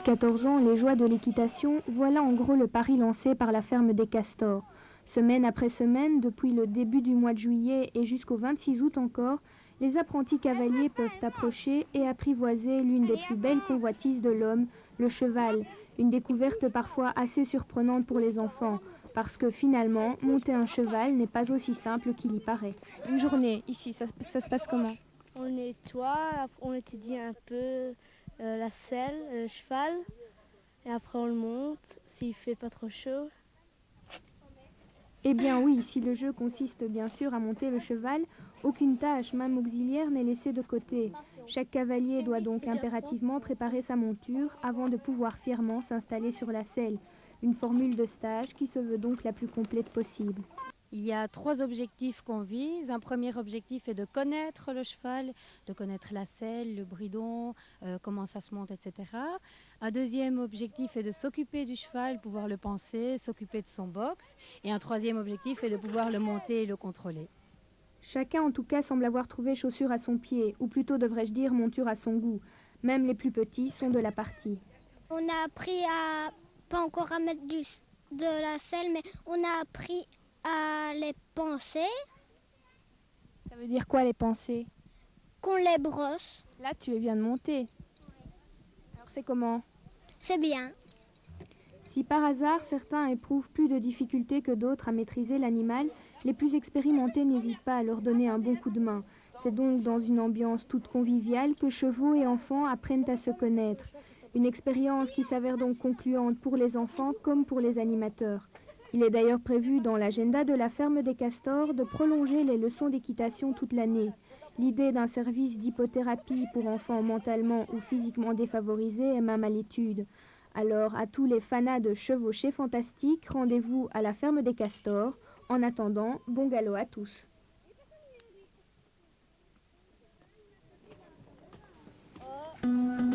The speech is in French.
14 ans, les joies de l'équitation, voilà en gros le pari lancé par la ferme des Castors. Semaine après semaine, depuis le début du mois de juillet et jusqu'au 26 août encore, les apprentis cavaliers peuvent approcher et apprivoiser l'une des plus belles convoitises de l'homme, le cheval. Une découverte parfois assez surprenante pour les enfants, parce que finalement, monter un cheval n'est pas aussi simple qu'il y paraît. Une journée ici, ça se passe comment? On nettoie, on étudie un peu la selle, le cheval, et après on le monte s'il fait pas trop chaud. Eh bien oui, si le jeu consiste bien sûr à monter le cheval, aucune tâche, même auxiliaire, n'est laissée de côté. Chaque cavalier doit donc impérativement préparer sa monture avant de pouvoir fièrement s'installer sur la selle. Une formule de stage qui se veut donc la plus complète possible. Il y a 3 objectifs qu'on vise. Un premier objectif est de connaître le cheval, de connaître la selle, le bridon, comment ça se monte, etc. Un deuxième objectif est de s'occuper du cheval, pouvoir le panser, s'occuper de son box. Et un troisième objectif est de pouvoir le monter et le contrôler. Chacun en tout cas semble avoir trouvé chaussure à son pied, ou plutôt devrais-je dire monture à son goût. Même les plus petits sont de la partie. On a appris à, pas encore à mettre de la selle, mais on a appris à les panser. Ça veut dire quoi les pensées? Qu'on les brosse. Là, tu viens de monter. Alors c'est comment? C'est bien. Si par hasard certains éprouvent plus de difficultés que d'autres à maîtriser l'animal, les plus expérimentés n'hésitent pas à leur donner un bon coup de main. C'est donc dans une ambiance toute conviviale que chevaux et enfants apprennent à se connaître. Une expérience qui s'avère donc concluante pour les enfants comme pour les animateurs. Il est d'ailleurs prévu dans l'agenda de la ferme des Castors de prolonger les leçons d'équitation toute l'année. L'idée d'un service d'hypothérapie pour enfants mentalement ou physiquement défavorisés est même à l'étude. Alors, à tous les fanas de chevauchés fantastiques, rendez-vous à la ferme des Castors. En attendant, bon galop à tous. Oh.